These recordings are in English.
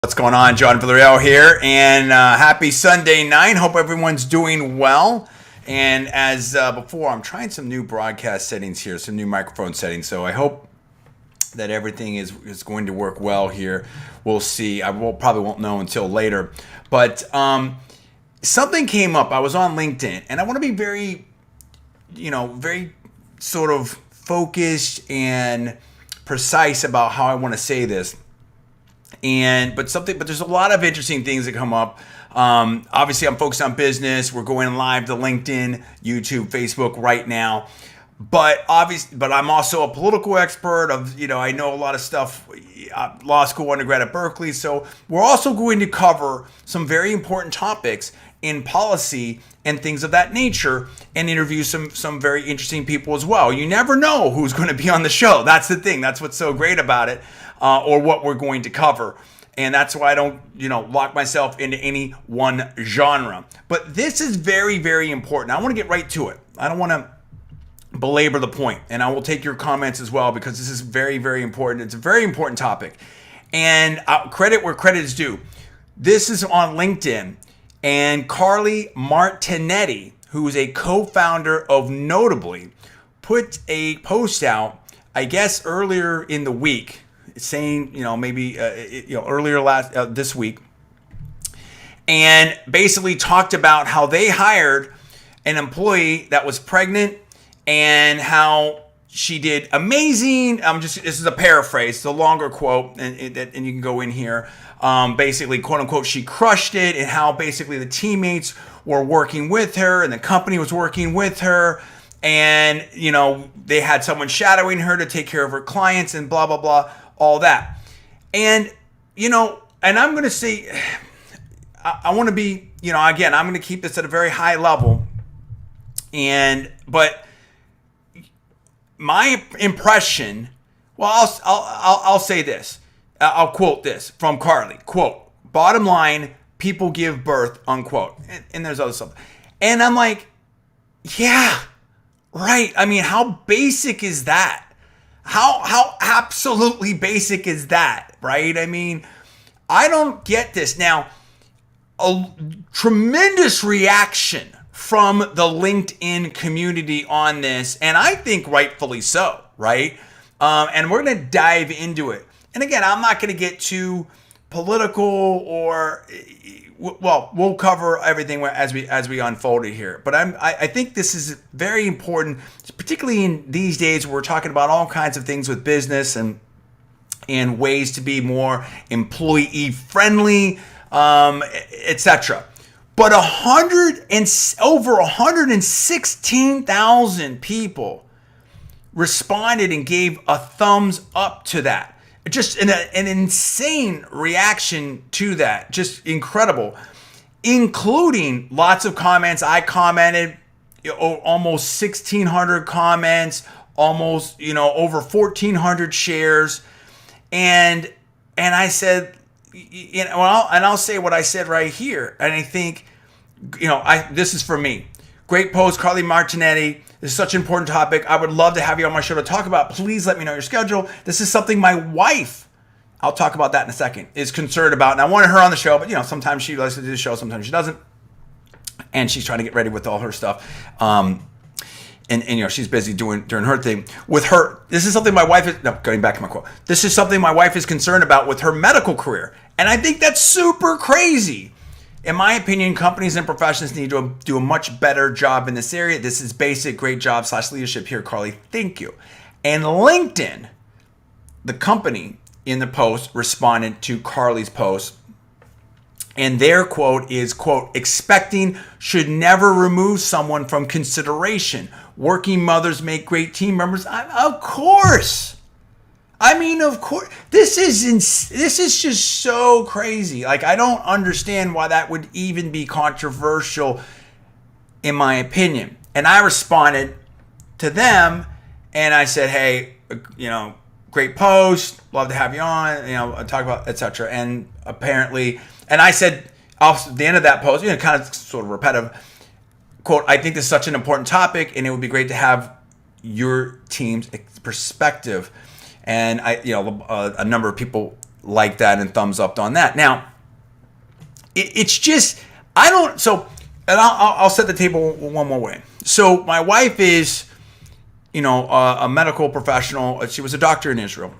What's going on? John Villarreal here, and happy Sunday night. Hope everyone's doing well. And as before, I'm trying some new broadcast settings here, some new microphone settings. So I hope that everything is going to work well here. We'll see. Probably won't know until later. But something came up. I was on LinkedIn, and I want to be very sort of focused and precise about how I want to say this. But there's a lot of interesting things that come up. Obviously, I'm focused on business. We're going live to LinkedIn, YouTube, Facebook right now. But I'm also a political expert. I know a lot of stuff. Law school undergrad at Berkeley. So we're also going to cover some very important topics in policy and things of that nature, and interview some very interesting people as well. You never know who's going to be on the show. That's the thing. That's what's so great about it. Or what we're going to cover. And that's why I don't, lock myself into any one genre. But this is very, very important. I want to get right to it. I don't want to belabor the point. And I will take your comments as well, because this is very, very important. It's a very important topic. And credit where credit is due. This is on LinkedIn. And Carly Martinetti, who is a co-founder of Notably, put a post out, I guess, earlier in the week, saying, earlier this week, and basically talked about how they hired an employee that was pregnant and how she did amazing. This is a paraphrase, it's a longer quote, and you can go in here. Basically, quote unquote, she crushed it, and how basically the teammates were working with her and the company was working with her. And, they had someone shadowing her to take care of her clients and blah, blah, blah. All that. And, and I'm going to say, I want to be, again, I'm going to keep this at a very high level. But my impression, well, I'll say this. I'll quote this from Carly. Quote, bottom line, people give birth, unquote. And there's other stuff. And I'm like, yeah, right. I mean, how basic is that? How absolutely basic is that, right? I mean, I don't get this. Now, a tremendous reaction from the LinkedIn community on this, and I think rightfully so, right? And we're going to dive into it. And again, I'm not going to get too political or, we'll cover everything as we unfold it here. But I think this is very important, particularly in these days where we're talking about all kinds of things with business and ways to be more employee friendly, etc. But over 116,000 people responded and gave a thumbs up to that. Just an insane reaction to that. Just incredible. Including lots of comments. I commented, almost 1,600 comments, almost, over 1,400 shares. And I said, I'll say what I said right here. And I think, this is for me. Great post, Carly Martinetti. This is such an important topic. I would love to have you on my show to talk about. Please let me know your schedule. This is something my wife, I'll talk about that in a second, is concerned about. And I wanted her on the show, but sometimes she likes to do the show, sometimes she doesn't. And she's trying to get ready with all her stuff. And she's busy doing her thing. With her, this is something my wife is, going back to my quote. This is something my wife is concerned about with her medical career. And I think that's super crazy. In my opinion, companies and professions need to do a much better job in this area. This is basic. Great job / leadership here, Carly. Thank you. And LinkedIn, the company in the post, responded to Carly's post. And their quote is, quote, expecting should never remove someone from consideration. Working mothers make great team members. Of course. I mean, of course, this is just so crazy. Like, I don't understand why that would even be controversial, in my opinion. And I responded to them, and I said, hey, great post, love to have you on, talk about, etc. And apparently, and I said, at the end of that post, kind of sort of repetitive, quote, I think this is such an important topic, and it would be great to have your team's perspective. And a number of people like that and thumbs up on that. Now, it's just, I don't, so, and I'll set the table one more way. So my wife is, a medical professional. She was a doctor in Israel.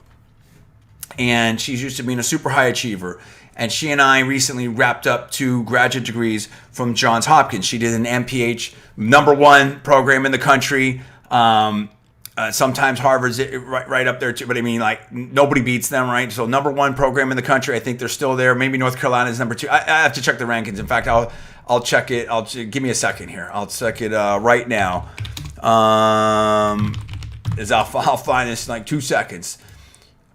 And she's used to being a super high achiever. And she and I recently wrapped up 2 graduate degrees from Johns Hopkins. She did an MPH, #1 program in the country. Sometimes Harvard's right up there too, but I mean, like, nobody beats them, right? So #1 program in the country. I think they're still there. Maybe North Carolina is #2. I have to check the rankings. In fact, I'll check it. Give me a second here. I'll check it right now. I'll find this in like 2 seconds.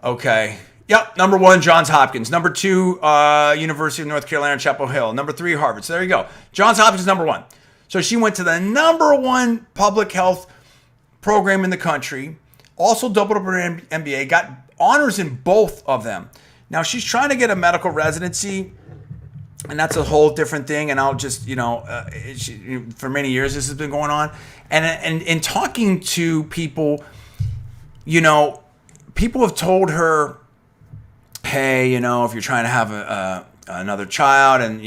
Okay. Yep. #1, Johns Hopkins. #2, University of North Carolina, Chapel Hill. #3, Harvard. So there you go. Johns Hopkins #1. So she went to the #1 public health program in the country. Also doubled up her MBA. Got honors in both of them. Now she's trying to get a medical residency, and that's a whole different thing. And I'll just, for many years this has been going on. And in talking to people, people have told her, hey, if you're trying to have another child, and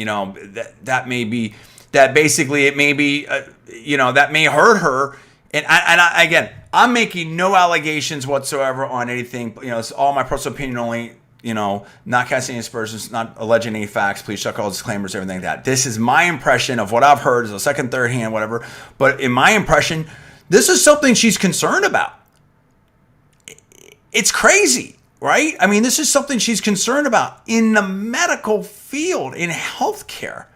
that may be, that basically it may be, that may hurt her. And I again, I'm making no allegations whatsoever on anything. It's all my personal opinion only. Not casting any aspersions, not alleging any facts. Please check all disclaimers, everything like that. This is my impression of what I've heard, is a second, third hand, whatever. But in my impression, this is something she's concerned about. It's crazy, right? I mean, this is something she's concerned about in the medical field, in healthcare.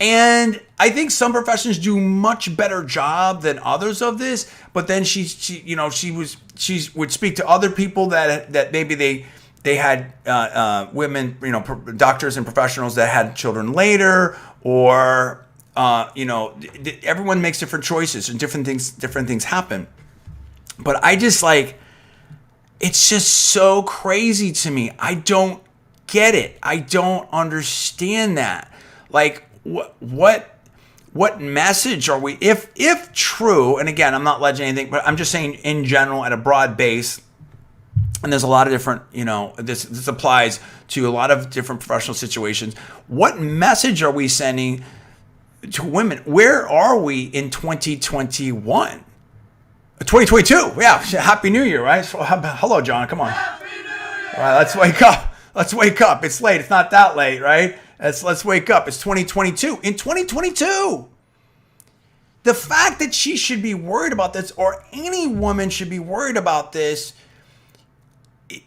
And I think some professions do much better job than others of this. But then she would speak to other people that maybe they had women, doctors and professionals that had children later, or everyone makes different choices and different things happen. But I just it's just so crazy to me. I don't get it. I don't understand that. What message are we, if true, and again, I'm not alleging anything, but I'm just saying in general at a broad base, and there's a lot of different, this applies to a lot of different professional situations. What message are we sending to women? Where are we in 2021? 2022, yeah, Happy New Year, right? So, hello, John, come on. Happy New Year! All right, let's wake up. Let's wake up. It's late. It's not that late, right? Let's wake up. It's 2022. In 2022, the fact that she should be worried about this, or any woman should be worried about this,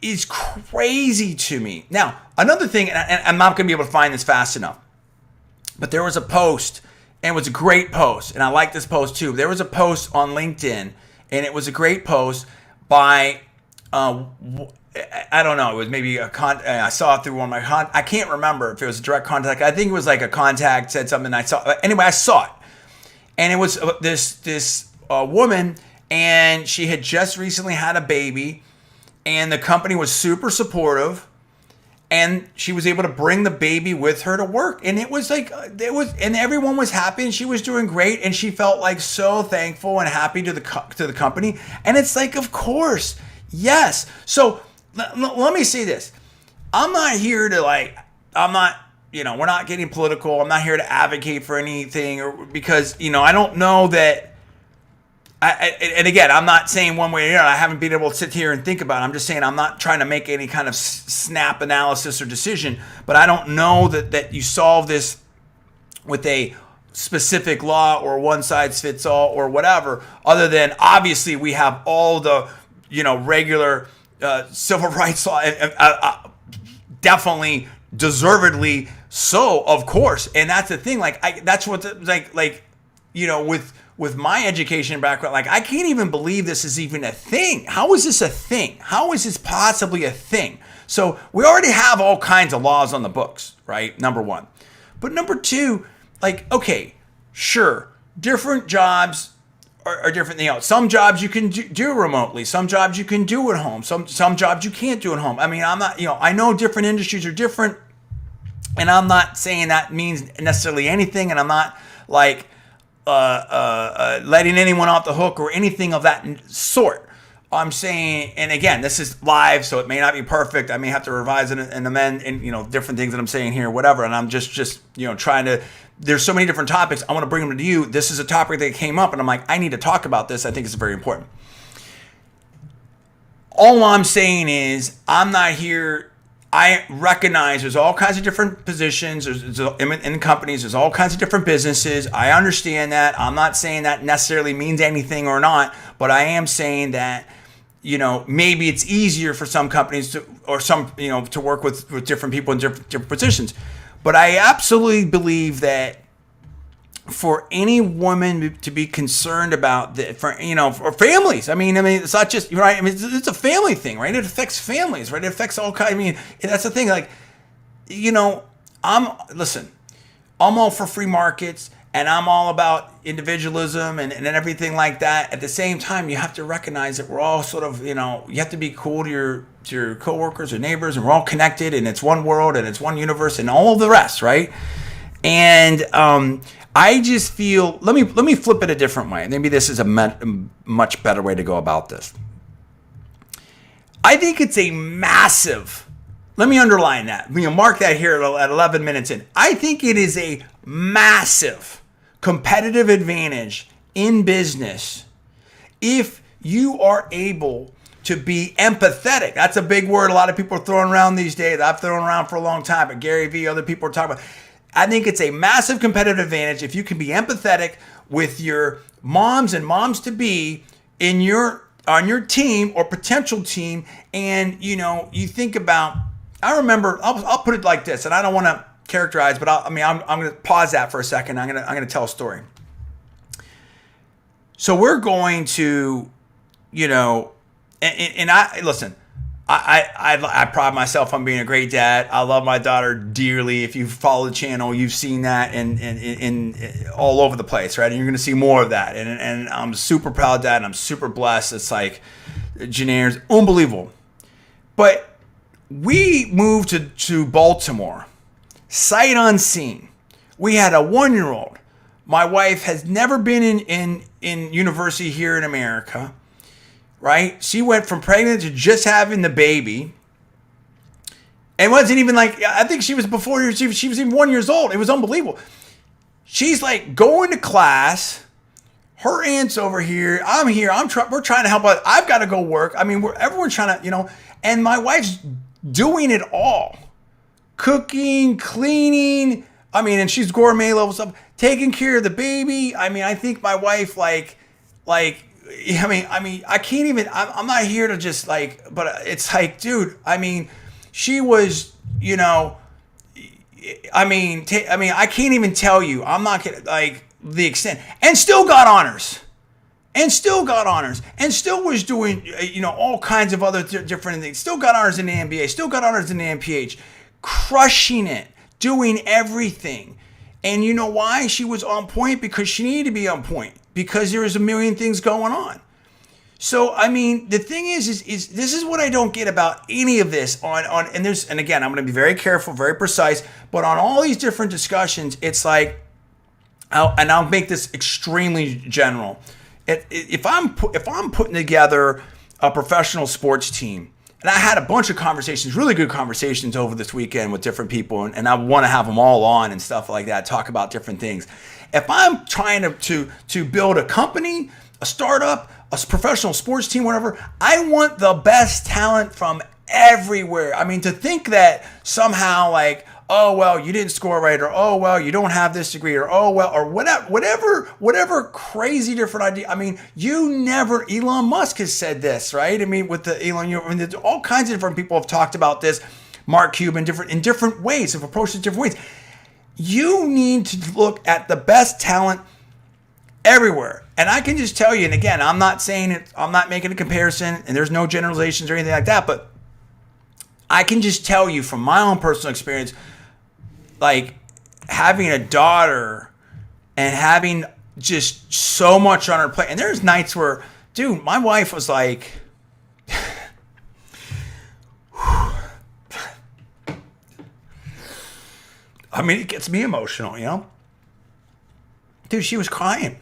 is crazy to me. Now, another thing, and I'm not going to be able to find this fast enough, but there was a post, and it was a great post, and I like this post too. There was a post on LinkedIn, and it was a great post by, I don't know, it was maybe I saw it through one of my, I can't remember if it was a direct contact. I think it was like a contact said something, I saw, anyway, I saw it. And it was this woman, and she had just recently had a baby, and the company was super supportive, and she was able to bring the baby with her to work. And it was and everyone was happy, and she was doing great, and she felt so thankful and happy to the company. And it's of course, yes. So let me say this. I'm not here to we're not getting political. I'm not here to advocate for anything, or because, I don't know that. And again, I'm not saying one way or the other. I haven't been able to sit here and think about it. I'm just saying I'm not trying to make any kind of snap analysis or decision. But I don't know that you solve this with a specific law or one size fits all or whatever. Other than obviously we have all the regular civil rights law, definitely deservedly so, of course. And that's the thing. That's what with my education background, I can't even believe this is even a thing. How is this a thing? How is this possibly a thing? So we already have all kinds of laws on the books, right? Number one. But number two, okay, sure, different jobs are different than else. Some jobs you can do remotely. Some jobs you can do at home. Some jobs you can't do at home. I mean, I'm not, I know different industries are different, and I'm not saying that means necessarily anything, and I'm not letting anyone off the hook or anything of that sort. I'm saying, and again, this is live, so it may not be perfect. I may have to revise and amend, and different things that I'm saying here, whatever. And I'm just trying to. There's so many different topics. I want to bring them to you. This is a topic that came up, and I'm like, I need to talk about this. I think it's very important. All I'm saying is, I'm not here. I recognize there's all kinds of different positions in companies. There's all kinds of different businesses. I understand that. I'm not saying that necessarily means anything or not, but I am saying that, maybe it's easier for some companies to, or some, to work with different people in different positions. But I absolutely believe that for any woman to be concerned about for families. I mean, it's not just right. I mean, it's a family thing, right? It affects families, right? It affects all kinds. I mean, that's the thing. Like, I'm all for free markets, and I'm all about individualism and everything like that. At the same time, you have to recognize that we're all sort of, you have to be cool to your coworkers or neighbors, and we're all connected, and it's one world, and it's one universe, and all the rest, right? And I just feel, let me flip it a different way. Maybe this is a much better way to go about this. I think it's a massive, let me underline that. Mark that here at 11 minutes in. I think it is a massive competitive advantage in business if you are able to be empathetic. That's a big word a lot of people are throwing around these days. I've thrown around for a long time, but Gary Vee, other people are talking about. I think it's a massive competitive advantage if you can be empathetic with your moms and moms-to-be on your team or potential team. And, you think about, I remember, I'll put it like this, and I don't want to characterize, but I'm going to pause that for a second. I'm going to tell a story. So we're going to, and listen, I pride myself on being a great dad. I love my daughter dearly. If you follow the channel, you've seen that in all over the place, right? And you're going to see more of that. And I'm super proud of that, and I'm super blessed. It's like Janae's unbelievable. But we moved to Baltimore, sight unseen. We had a 1-year-old. My wife has never been in university here in America. Right? She went from pregnant to just having the baby. And wasn't even like, I think she was before she was even 1 year old. It was unbelievable. She's like going to class. Her aunt's over here. I'm here. We're trying to help out. I've got to go work. I mean, everyone's trying to, and my wife's doing it all. Cooking, cleaning. I mean, and she's gourmet level stuff. Taking care of the baby. I mean, I think my wife I can't even, I'm not here to just but it's like, dude, she was, I can't even tell you, I'm not gonna, the extent, and still got honors, and still was doing, all kinds of other different things, still got honors in the MBA, still got honors in the MPH, crushing it, doing everything. And you know why she was on point? Because she needed to be on point. Because there was a million things going on. So, the thing is this is what I don't get about any of this and again, I'm going to be very careful, very precise, but on all these different discussions, it's like, I'll make this extremely general. If I'm putting together a professional sports team, and I had a bunch of conversations, really good conversations over this weekend with different people, and I want to have them all on and stuff like that, talk about different things. If I'm trying to build a company, a startup, a professional sports team, whatever, I want the best talent from everywhere. To think that somehow oh, well, you didn't score right, or oh, well, you don't have this degree, or oh, well, or whatever crazy different idea. Elon Musk has said this, right? With the Elon, all kinds of different people have talked about this. Mark Cuban, in different ways, have approached it different ways. You need to look at the best talent everywhere. And I can just tell you, and again, I'm not saying it, I'm not making a comparison, and there's no generalizations or anything like that, but I can just tell you from my own personal experience, having a daughter and having just so much on her plate. And there's nights where, dude, my wife was like, it gets me emotional, Dude, she was crying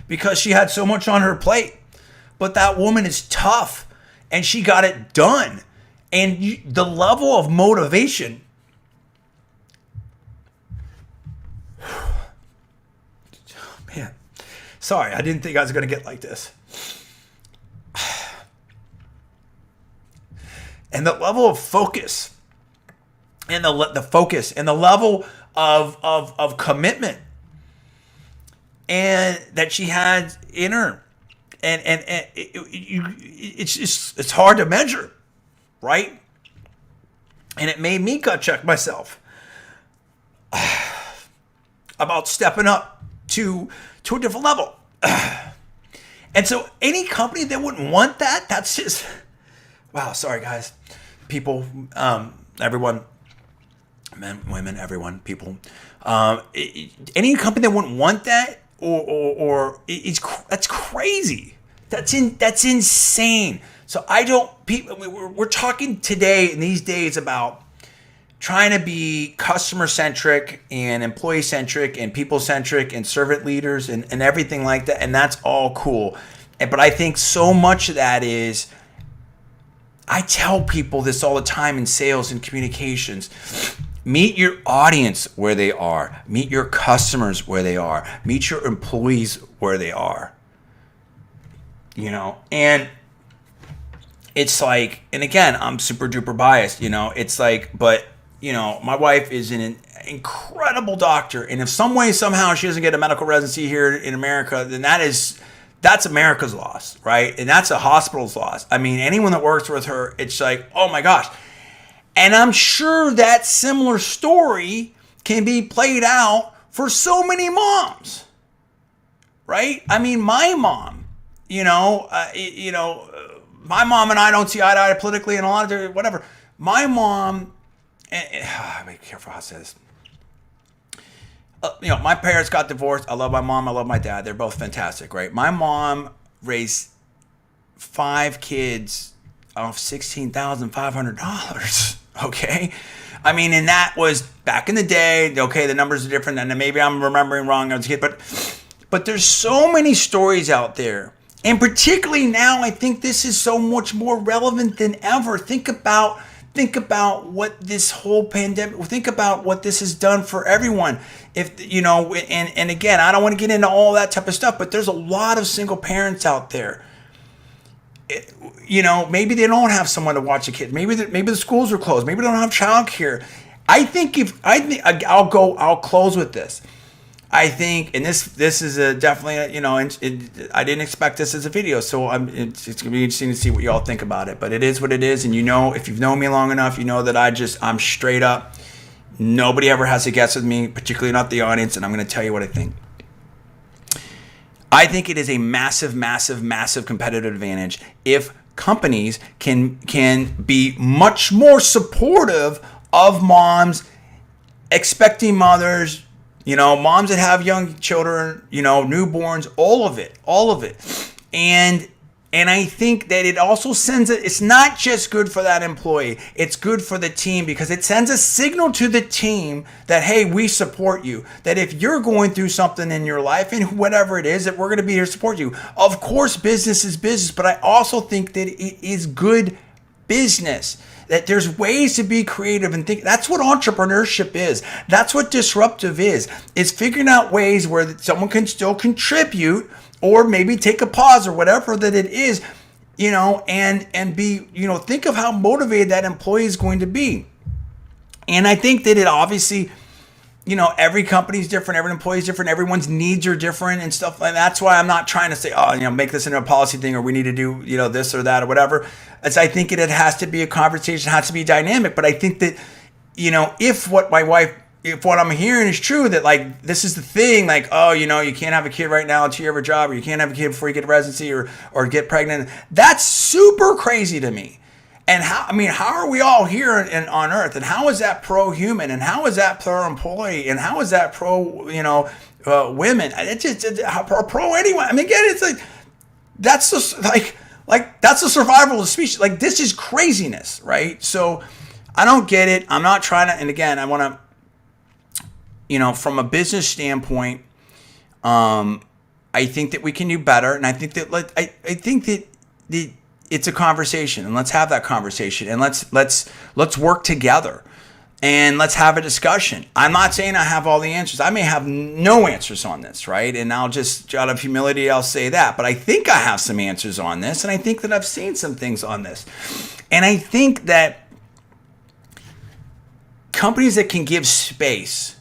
because she had so much on her plate. but that woman is tough and she got it done. And the level of motivation, man, sorry, I didn't think I was going to get like this. And the level of focus and the focus and the level of commitment and that she had in her, and it's hard to measure, right? And it made me gut check myself about stepping up to a different level. And so any company that wouldn't want that, that's just, wow, sorry guys, people, everyone, men, women, everyone, people, any company that wouldn't want that, or that's crazy. That's insane. So we're talking today in these days about trying to be customer centric and employee centric and people centric and servant leaders and everything like that. And that's all cool. But I think so much of that is, I tell people this all the time in sales and communications. Meet your audience where they are. Meet your customers where they are. Meet your employees where they are. And it's like, and again, I'm super duper biased, it's like, but, my wife is an incredible doctor. And if some way, somehow she doesn't get a medical residency here in America, then that's America's loss, right? And that's a hospital's loss. I mean, anyone that works with her, it's like, oh my gosh. And I'm sure that similar story can be played out for so many moms, right? I mean, my mom, my mom and I don't see eye to eye politically and a lot of whatever. My mom, be careful how I say this. My parents got divorced. I love my mom. I love my dad. They're both fantastic, right? My mom raised 5 kids off $16,500. Okay. I mean, and that was back in the day. Okay. The numbers are different, and maybe I'm remembering wrong as a kid, but there's so many stories out there. And particularly now, I think this is so much more relevant than ever. Think about what this whole pandemic, think about what this has done for everyone. And again, I don't want to get into all that type of stuff, but there's a lot of single parents out there. Maybe they don't have someone to watch a kid. Maybe the schools are closed. Maybe they don't have childcare. I'll close with this. I think, and this is definitely, I didn't expect this as a video, so it's going to be interesting to see what you all think about it. But it is what it is, and if you've known me long enough, you know that I'm straight up. Nobody ever has to guess with me, particularly not the audience, and I'm going to tell you what I think. I think it is a massive, massive, massive competitive advantage if companies can be much more supportive of moms, expecting mothers, moms that have young children, newborns, all of it. And I think that it also it's not just good for that employee, it's good for the team, because it sends a signal to the team that, hey, we support you. That if you're going through something in your life and whatever it is, that we're going to be here to support you. Of course, business is business, but I also think that it is good business. That there's ways to be creative and think. That's what entrepreneurship is. That's what disruptive is. It's figuring out ways where someone can still contribute, or maybe take a pause, or whatever that it is, and be, think of how motivated that employee is going to be. And I think that it obviously, every company is different, every employee is different, everyone's needs are different and stuff like that. That's why I'm not trying to say, make this into a policy thing, or we need to do, this or that or whatever. As I think it has to be a conversation, has to be dynamic. But I think that, if what I'm hearing is true, that like this is the thing, like, you can't have a kid right now until you have a job, or you can't have a kid before you get a residency or get pregnant. That's super crazy to me. And how are we all here on Earth? And how is that pro-human? And how is that pro-employee? And how is that pro-women? It's pro anyone. I mean, again, it's like that's just that's the survival of the species. Like, this is craziness, right? So I don't get it. I'm not trying to. And again, I want to. From a business standpoint, I think that we can do better, and I think that I think that it's a conversation, and let's have that conversation, and let's work together, and let's have a discussion. I'm not saying I have all the answers. I may have no answers on this, right? And I'll just, out of humility, I'll say that. But I think I have some answers on this, and I think that I've seen some things on this. And I think that companies that can give space,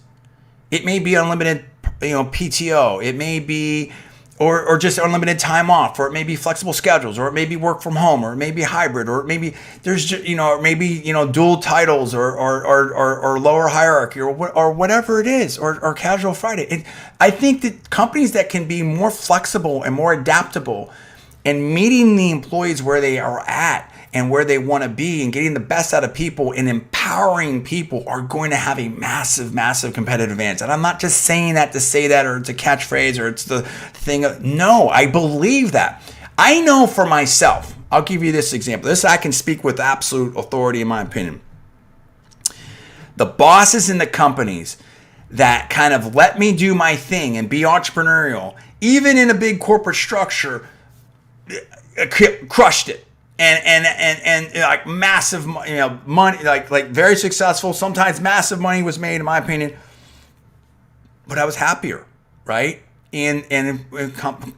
it may be unlimited, PTO, it may be or just unlimited time off, or it may be flexible schedules, or it may be work from home, or it may be hybrid, or maybe there's just, or maybe dual titles, or lower hierarchy, or whatever it is, or casual Friday. I think that companies that can be more flexible and more adaptable and meeting the employees where they are at and where they want to be, and getting the best out of people and empowering people, are going to have a massive, massive competitive advantage. And I'm not just saying that to say that, or it's a catchphrase, or it's the thing. No, I believe that. I know for myself. I'll give you this example. This I can speak with absolute authority in my opinion. The bosses in the companies that kind of let me do my thing and be entrepreneurial, even in a big corporate structure, crushed it. And like massive, money, like very successful. Sometimes massive money was made, in my opinion. But I was happier, right? And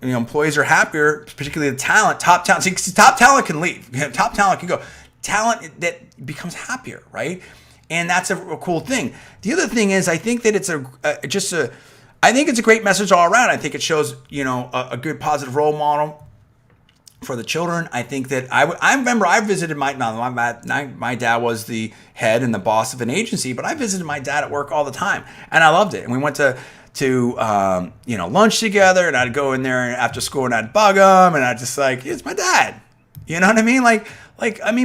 employees are happier, particularly the talent, top talent. See, top talent can leave. Top talent can go. Talent that becomes happier, right? And that's a cool thing. The other thing is, I think that it's I think it's a great message all around. I think it shows, a good positive role model for the children. I think that I remember I visited my dad was the head and the boss of an agency, but I visited my dad at work all the time, and I loved it. And we went to lunch together, and I'd go in there after school and I'd bug him, and I'd just it's my dad. You know what I mean?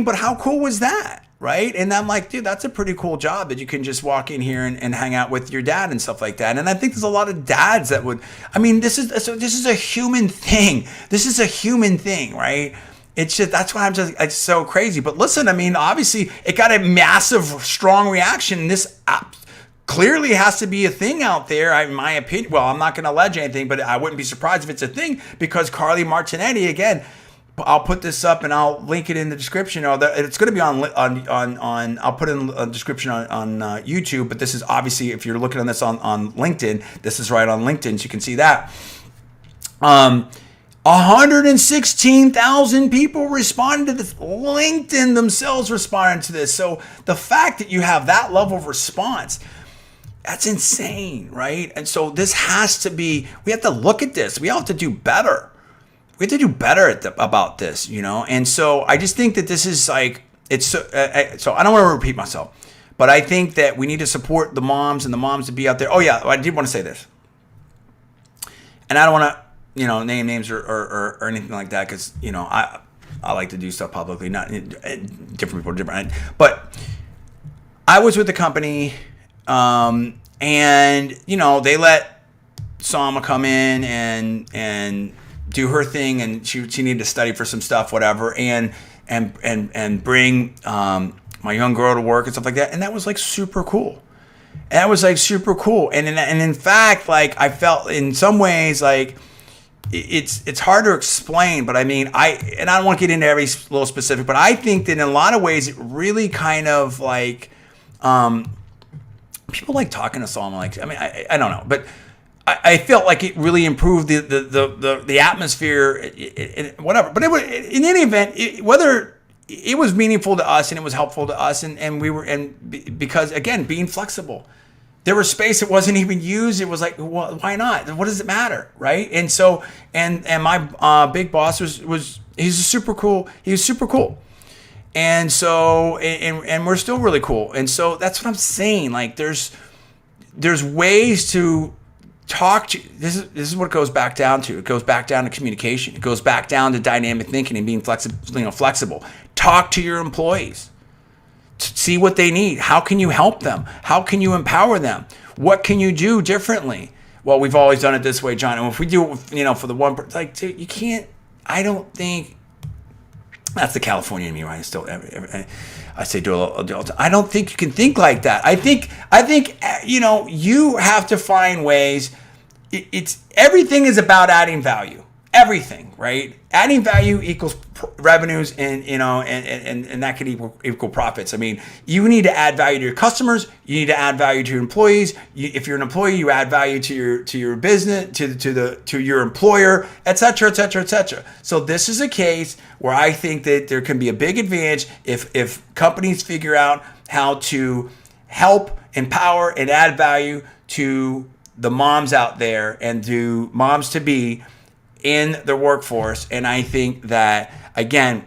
But how cool was that? Right? And I'm like, dude, that's a pretty cool job that you can just walk in here and hang out with your dad and stuff like that. And I think there's a lot of dads that would, this is a human thing. This is a human thing, right? It's just, that's why it's so crazy. But listen, obviously it got a massive, strong reaction. This clearly has to be a thing out there, in my opinion. Well, I'm not going to allege anything, but I wouldn't be surprised if it's a thing, because Carly Martinetti, again, I'll put this up and I'll link it in the description. It's going to be on I'll put it in the description on YouTube. But this is obviously, if you're looking on this on LinkedIn, this is right on LinkedIn, so you can see that. 116,000 people responded to this. LinkedIn themselves responded to this. So the fact that you have that level of response, that's insane, right? And so this has to be, we have to look at this. We all have to do better. We have to do better about this, And so I just think that this is so I don't want to repeat myself, but I think that we need to support the moms, and the moms to be out there. Oh yeah, I did want to say this, and I don't want to, name names or anything like that, because I like to do stuff publicly, not different people, different. But I was with the company, and they let Salma come in and do her thing, and she needed to study for some stuff, whatever, and bring my young girl to work and stuff like that, and that was super cool. And that was super cool. And in fact, I felt in some ways it's hard to explain, but I don't want to get into every little specific, but I think that in a lot of ways it really kind of people like talking to Salma. I don't know, but I felt like it really improved the atmosphere, whatever. But in any event, whether it was meaningful to us and it was helpful to us, because again, being flexible, there was space that wasn't even used. It was well, why not? What does it matter, right? And so, and my big boss he's super cool. He was super cool, and so and we're still really cool. And so that's what I'm saying. There's ways to talk to. This is what it goes back down to. It goes back down to communication. It goes back down to dynamic thinking and being flexible. Talk to your employees. See what they need. How can you help them? How can you empower them? What can you do differently? Well, we've always done it this way, John. And if we do it, for the one person, dude, you can't. I don't think that's the California in me, right? I say do a little. I don't think you can think like that. I think you have to find ways. It's everything is about adding value. Everything, right? adding value equals revenues, and and that could equal profits. I mean, you need to add value to your customers. You need to add value to your employees. If you're an employee, you add value to your business, to your employer, etc., etc., etc. So this is a case where I think that there can be a big advantage if companies figure out how to help, empower, and add value to the moms out there and to moms to be in the workforce. And I think that, again,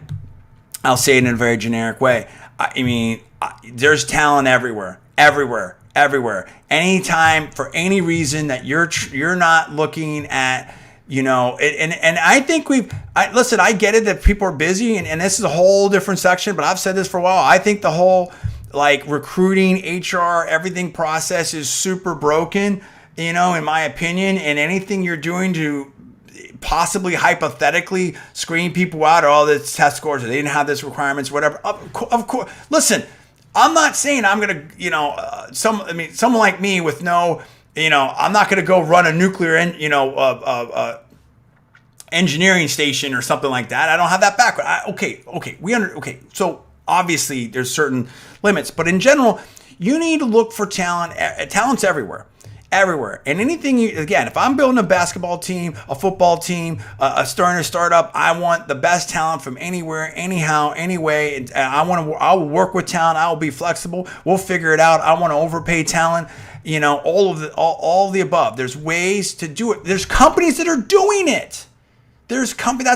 I'll say it in a very generic way. I mean, there's talent everywhere. Anytime, for any reason that you're not looking at, and I think listen, I get it that people are busy, and this is a whole different section, but I've said this for a while. I think the whole recruiting, HR, everything process is super broken, in my opinion, and anything you're doing to possibly hypothetically screen people out, or all the test scores, or they didn't have this requirements, whatever. Of course, listen, I'm not saying I'm gonna, someone like me with no, I'm not gonna go run a nuclear, engineering station or something like that. I don't have that background. Okay. So obviously there's certain limits, but in general, you need to look for talent. Talent's everywhere. And anything if I'm building a basketball team, a football team, starting a startup, I want the best talent from anywhere, anyhow, anyway. And I will work with talent. I will be flexible. We'll figure it out. I want to overpay talent. All of the above. There's ways to do it. There's companies that are doing it. That's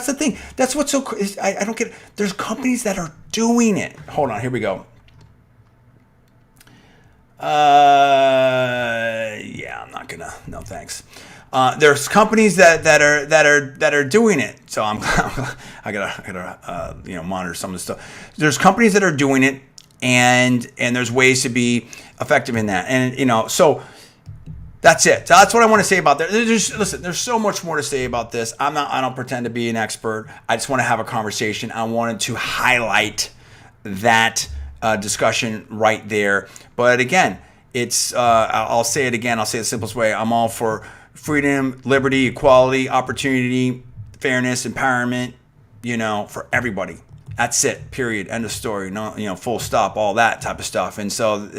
the thing. That's what's so. I don't get it. There's companies that are doing it. Hold on. Here we go. I'm not gonna. No, thanks. There's companies that are doing it. So I gotta monitor some of the stuff. There's companies that are doing it, and there's ways to be effective in that. And so that's it. So that's what I want to say about that. There's so much more to say about this. I don't pretend to be an expert. I just want to have a conversation. I wanted to highlight that discussion right there. But again, it's I'll say it again. I'll say it the simplest way. I'm all for freedom, liberty, equality, opportunity, fairness, empowerment, for everybody. That's it, period, end of story. No, full stop, all that type of stuff. And so,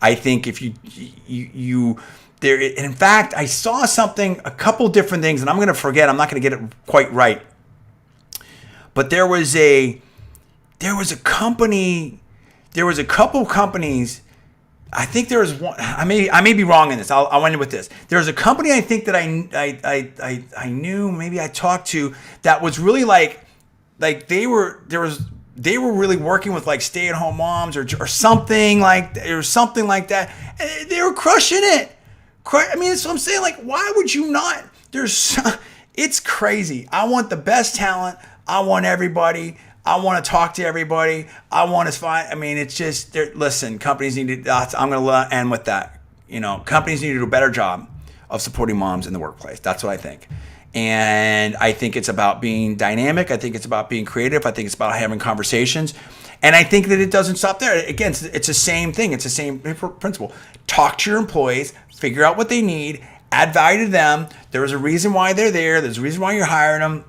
I think if you there, in fact, I saw something, a couple different things, and I'm going to forget, I'm not going to get it quite right. But there was a company, there was a couple companies. I think there was one. I may be wrong in this. I'll end with this. There was a company I think that I knew, maybe I talked to, that was really like they were really working with stay-at-home moms or something like that. And they were crushing it. I mean, that's what I'm saying. Why would you not? It's crazy. I want the best talent. I want everybody. I want to talk to everybody. I want to find. I mean, it's just. Listen, companies need to. I'm going to end with that. Companies need to do a better job of supporting moms in the workplace. That's what I think. And I think it's about being dynamic. I think it's about being creative. I think it's about having conversations. And I think that it doesn't stop there. Again, it's the same thing. It's the same principle. Talk to your employees. Figure out what they need. Add value to them. There's a reason why they're there. There's a reason why you're hiring them.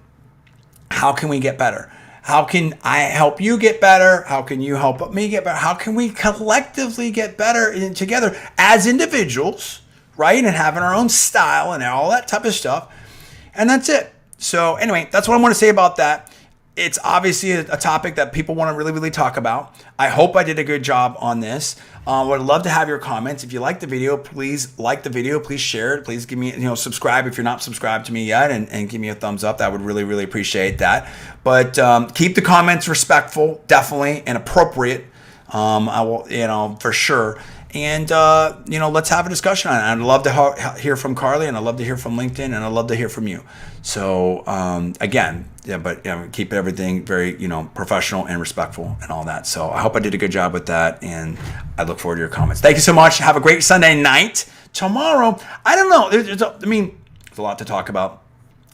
How can we get better? How can I help you get better? How can you help me get better? How can we collectively get better together as individuals, right? And having our own style and all that type of stuff. And that's it. So anyway, that's what I want to say about that. It's obviously a topic that people want to really, really talk about. I hope I did a good job on this. Would love to have your comments. If you like the video, please like the video. Please share it. Please give me, subscribe if you're not subscribed to me yet, and give me a thumbs up. I would really, really appreciate that. But keep the comments respectful, definitely, and appropriate. I will, for sure. And, let's have a discussion on it. I'd love to hear from Carly, and I'd love to hear from LinkedIn, and I'd love to hear from you. So, again, keep everything very, professional and respectful and all that. So I hope I did a good job with that, and I look forward to your comments. Thank you so much. Have a great Sunday night. Tomorrow, I don't know. There's a lot to talk about.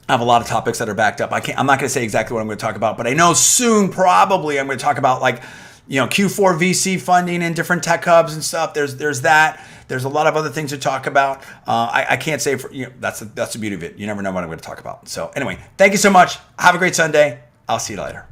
I have a lot of topics that are backed up. I'm not going to say exactly what I'm going to talk about, but I know soon probably I'm going to talk about Q4 VC funding and different tech hubs and stuff. There's that. There's a lot of other things to talk about. I can't say that's the beauty of it. You never know what I'm going to talk about. So anyway, thank you so much. Have a great Sunday. I'll see you later.